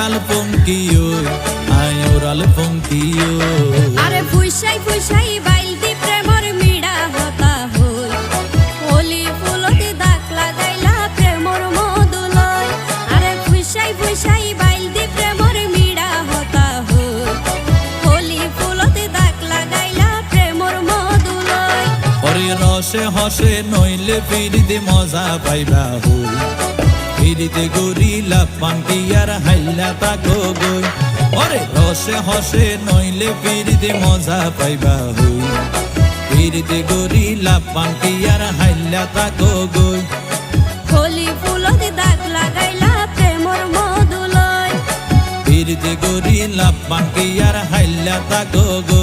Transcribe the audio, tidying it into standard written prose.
Oral পঙ্কিও আয় oral পঙ্কিও আরে ফুইসাই ফুইসাই বাইলতি প্রেমর মিড়া হতা হই হোলি ফুলতি দাগ লাগাইলা প্রেমর মধুলয় আরে ফুইসাই ফুইসাই বাইলতি প্রেমর মিড়া হতা হই হোলি ফুলতি দাগ লাগাইলা প্রেমর মধুলয় ওরে রসে হসে নইলে ফিরিতে মজা পাইবা হই ফিরিতে গরিলা পান্টিয়ার হাইলা তাকো গই ওরে রসে হসে নইলে ফিরিতে মজা পাইবা হই ফিরিতে গরিলা পান্টিয়ার হাইলা তাকো গই হোলি ফুলতি দাগ লাগাইলা প্রেমর মধুলয় ফিরিতে গরিলা পান্টিয়ার হাইলা তাকো গই।